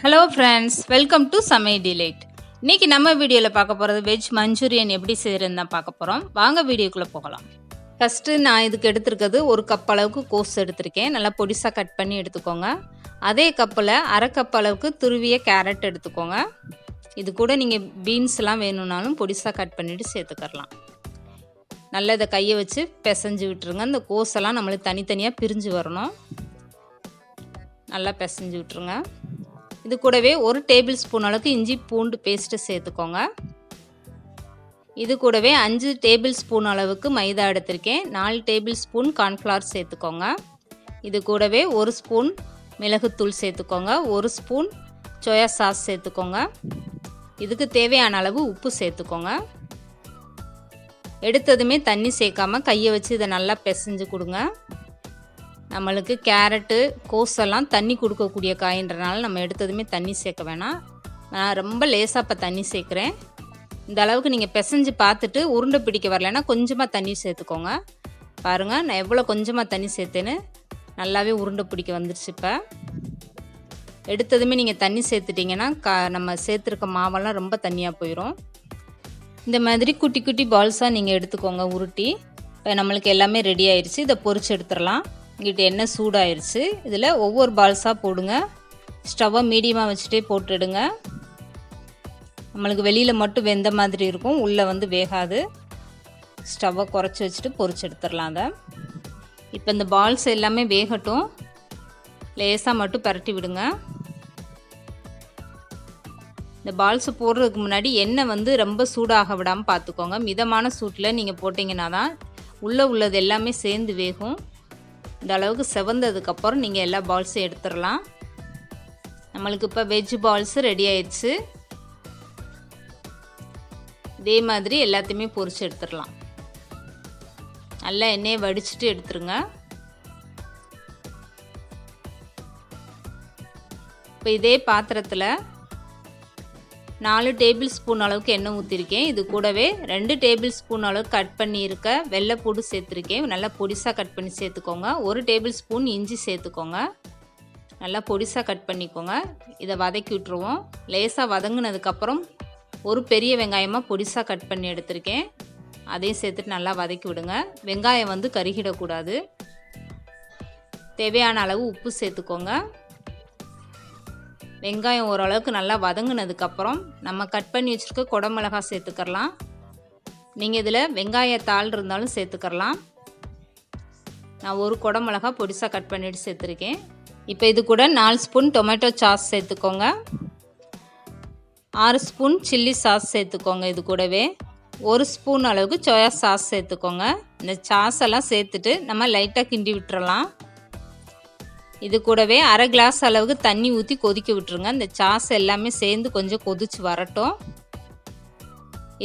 Hello friends, welcome to சமையல் delight. இன்றைக்கி நம்ம வீடியோவில் பார்க்க போகிறது வெஜ் மஞ்சூரியன் எப்படி செய்கிறதுன்னு தான் பார்க்க போகிறோம். வாங்க வீடியோக்குள்ளே போகலாம். ஃபஸ்ட்டு நான் இதுக்கு எடுத்துருக்கிறது ஒரு கப் அளவுக்கு கோஸ் எடுத்திருக்கேன். நல்லா பொடிசாக கட் பண்ணி எடுத்துக்கோங்க. அதே கப்பில் அரை கப் அளவுக்கு துருவிய கேரட் எடுத்துக்கோங்க. இது கூட நீங்கள் பீன்ஸ்லாம் வேணும்னாலும் பொடிசாக கட் பண்ணிவிட்டு சேர்த்துக்கலாம். நல்லா இதை கையை வச்சு பிசைஞ்சு விட்டுருங்க. இந்த கோஸெல்லாம் நம்மளுக்கு தனித்தனியாக பிரிஞ்சு வரணும். நல்லா பிசைஞ்சு விட்டுருங்க. இது கூடவே ஒரு டேபிள் ஸ்பூன் அளவுக்கு இஞ்சி பூண்டு பேஸ்ட்டு சேர்த்துக்கோங்க. இது கூடவே 5 டேபிள் ஸ்பூன் அளவுக்கு மைதா எடுத்திருக்கேன். 4 டேபிள் ஸ்பூன் கார்ன்ஃப்ளவர் சேர்த்துக்கோங்க. இது கூடவே 1 ஸ்பூன் மிளகுத்தூள் சேர்த்துக்கோங்க. 1 ஸ்பூன் சோயா சாஸ் சேர்த்துக்கோங்க. இதுக்கு தேவையான அளவு உப்பு சேர்த்துக்கோங்க. எடுத்ததுமே தண்ணி சேர்க்காமல் கையை வச்சு இதை நல்லா பிசைஞ்சு கொடுங்க. நம்மளுக்கு கேரட்டு கோஸெல்லாம் தண்ணி கொடுக்கக்கூடிய காயின்றனால நம்ம எடுத்ததுமே தண்ணி சேர்க்க வேணாம். நான் ரொம்ப லேசாக இப்போ தண்ணி சேர்க்குறேன். இந்த அளவுக்கு நீங்கள் பிசைஞ்சு பார்த்துட்டு உருண்டை பிடிக்க வரலைன்னா கொஞ்சமாக தண்ணி சேர்த்துக்கோங்க. பாருங்கள், நான் எவ்வளோ கொஞ்சமாக தண்ணி சேர்த்தேன்னு நல்லாவே உருண்டை பிடிக்க வந்துடுச்சு. இப்போ எடுத்ததுமே நீங்கள் தண்ணி சேர்த்துட்டிங்கன்னா நம்ம சேர்த்துருக்க மாவெல்லாம் ரொம்ப தண்ணியாக போயிடும். இந்த மாதிரி குட்டி குட்டி பால்ஸாக நீங்கள் எடுத்துக்கோங்க உருட்டி. இப்போ நம்மளுக்கு எல்லாமே ரெடி ஆயிடுச்சு. இதை பொரிச்சு எடுத்துடலாம். இங்கிட்ட எண்ணெய் சூடாயிருச்சு. இதில் ஒவ்வொரு பால்ஸாக போடுங்க. ஸ்டவ்வை மீடியமாக வச்சுட்டே போட்டுடுங்க. நம்மளுக்கு வெளியில் மட்டும் வெந்த மாதிரி இருக்கும், உள்ளே வேகாது. ஸ்டவ்வை குறைச்சி வச்சுட்டு பொரிச்சு எடுத்துடலாம் அதை. இப்போ இந்த பால்ஸ் எல்லாமே வேகட்டும். லேசாக மட்டும் பரட்டி விடுங்க. இந்த பால்ஸ் போடுறதுக்கு முன்னாடி எண்ணெய் ரொம்ப சூடாக விடாமல் பார்த்துக்கோங்க. மிதமான சூட்டில் நீங்கள் போட்டிங்கன்னா தான் உள்ளது எல்லாமே சேர்ந்து வேகும். இந்த அளவுக்கு செவந்ததுக்கப்புறம் நீங்கள் எல்லா பால்ஸும் எடுத்துடலாம். நம்மளுக்கு இப்போ வெஜ் பால்ஸு ரெடி ஆயிடுச்சு. இதே மாதிரி எல்லாத்தையுமே பொரிச்சு எடுத்துடலாம். நல்லா எண்ணெயை வடிச்சிட்டு எடுத்துருங்க. இப்போ இதே பாத்திரத்தில் 4 டேபிள் ஸ்பூன் அளவுக்கு எண்ணெய் ஊற்றிருக்கேன். இது கூடவே 2 டேபிள் ஸ்பூன் அளவுக்கு கட் பண்ணியிருக்க வெள்ளைப்பூடு சேர்த்துருக்கேன். நல்லா பொடிசாக கட் பண்ணி சேர்த்துக்கோங்க. 1 டேபிள் ஸ்பூன் இஞ்சி சேர்த்துக்கோங்க. நல்லா பொடிசாக கட் பண்ணிக்கோங்க. இதை வதக்கி விட்டுருவோம். லேசாக வதங்கினதுக்கப்புறம் ஒரு பெரிய வெங்காயமாக பொடிசாக கட் பண்ணி எடுத்திருக்கேன். அதையும் சேர்த்துட்டு நல்லா வதக்கி விடுங்க. வெங்காயம் கருகிடக்கூடாது. தேவையான அளவு உப்பு சேர்த்துக்கோங்க. வெங்காயம் ஓரளவுக்கு நல்லா வதங்கினதுக்கப்புறம் நம்ம கட் பண்ணி வச்சுருக்க குடமிளகாய் சேர்த்துக்கலாம். நீங்கள் இதில் வெங்காயத்தாள் இருந்தாலும் சேர்த்துக்கலாம். நான் ஒரு குடமிளகா பொடிசாக கட் பண்ணிவிட்டு சேர்த்துருக்கேன். இப்போ இது கூட 4 ஸ்பூன் டொமேட்டோ சாஸ் சேர்த்துக்கோங்க. 6 ஸ்பூன் சில்லி சாஸ் சேர்த்துக்கோங்க. இது கூடவே 1 ஸ்பூன் அளவுக்கு சோயா சாஸ் சேர்த்துக்கோங்க. இந்த சாஸ் எல்லாம் சேர்த்துட்டு நம்ம லைட்டாக கிண்டி விட்டுறலாம். இது கூடவே அரை கிளாஸ் அளவுக்கு தண்ணி ஊற்றி கொதிக்க விட்டுருங்க. இந்த சாஸ் எல்லாமே சேர்ந்து கொஞ்சம் கொதிச்சு வரட்டும்.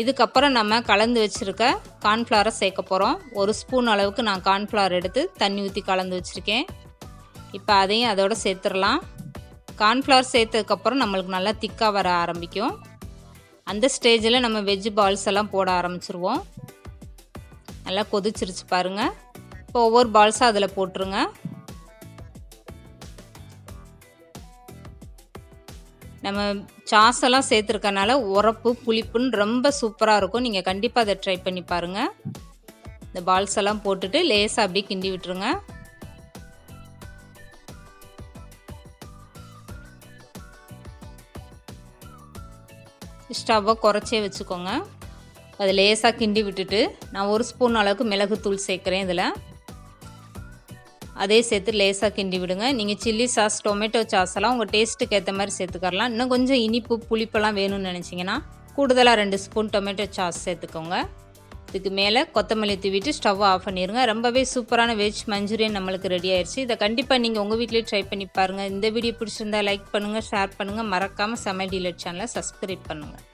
இதுக்கப்புறம் நம்ம கலந்து வச்சுருக்க கார்ன்ஃப்ளவரை சேர்க்க போகிறோம். 1 ஸ்பூன் அளவுக்கு நான் கார்ன்ஃப்ளவர் எடுத்து தண்ணி ஊற்றி கலந்து வச்சுருக்கேன். இப்போ அதையும் அதோடு சேர்த்துடலாம். கார்ன்ஃப்ளவர் சேர்த்ததுக்கப்புறம் நம்மளுக்கு நல்லா திக்காக வர ஆரம்பிக்கும். அந்த ஸ்டேஜில் நம்ம வெஜ் பால்ஸ் எல்லாம் போட ஆரம்பிச்சிருவோம். நல்லா கொதிச்சிருச்சு பாருங்கள். இப்போ ஒவ்வொரு பால்ஸாக அதில் போட்டுருங்க. நம்ம சாஸெல்லாம் சேர்த்துருக்கனால உரப்பு புளிப்புன்னு ரொம்ப சூப்பராக இருக்கும். நீங்கள் கண்டிப்பாக அதை ட்ரை பண்ணி பாருங்கள். இந்த பால்ஸ் எல்லாம் போட்டுட்டு லேசாக அப்படியே கிண்டி விட்டுருங்க. ஸ்டவ்வை குறைச்சே வச்சுக்கோங்க. அதை லேசாக கிண்டி விட்டுட்டு நான் 1 ஸ்பூன் அளவுக்கு மிளகுத்தூள் சேர்க்குறேன். இதில் அதே சேர்த்து லேசாக கிண்டி விடுங்க. நீங்கள் சில்லி சாஸ் டொமேட்டோ சாஸ் எல்லாம் உங்கள் டேஸ்ட்டுக்கு ஏற்ற மாதிரி சேர்த்துக்கலாம். இன்னும் கொஞ்சம் இனிப்பு புளிப்பெல்லாம் வேணும்னு நினச்சிங்கன்னா கூடுதலாக 2 ஸ்பூன் டொமேட்டோ சாஸ் சேர்த்துக்கோங்க. இதுக்கு மேலே கொத்தமல்லி தூவிட்டு ஸ்டவ் ஆஃப் பண்ணிடுங்க. ரொம்பவே சூப்பரான வெஜ் மஞ்சூரியன் நம்மளுக்கு ரெடி ஆயிடுச்சு. இதை கண்டிப்பாக நீங்கள் உங்கள் வீட்டிலே ட்ரை பண்ணி பாருங்கள். இந்த வீடியோ பிடிச்சிருந்தா லைக் பண்ணுங்கள், ஷேர் பண்ணுங்கள். மறக்காமல் சமையல் டிலைட் சேனலை சப்ஸ்கிரைப் பண்ணுங்கள்.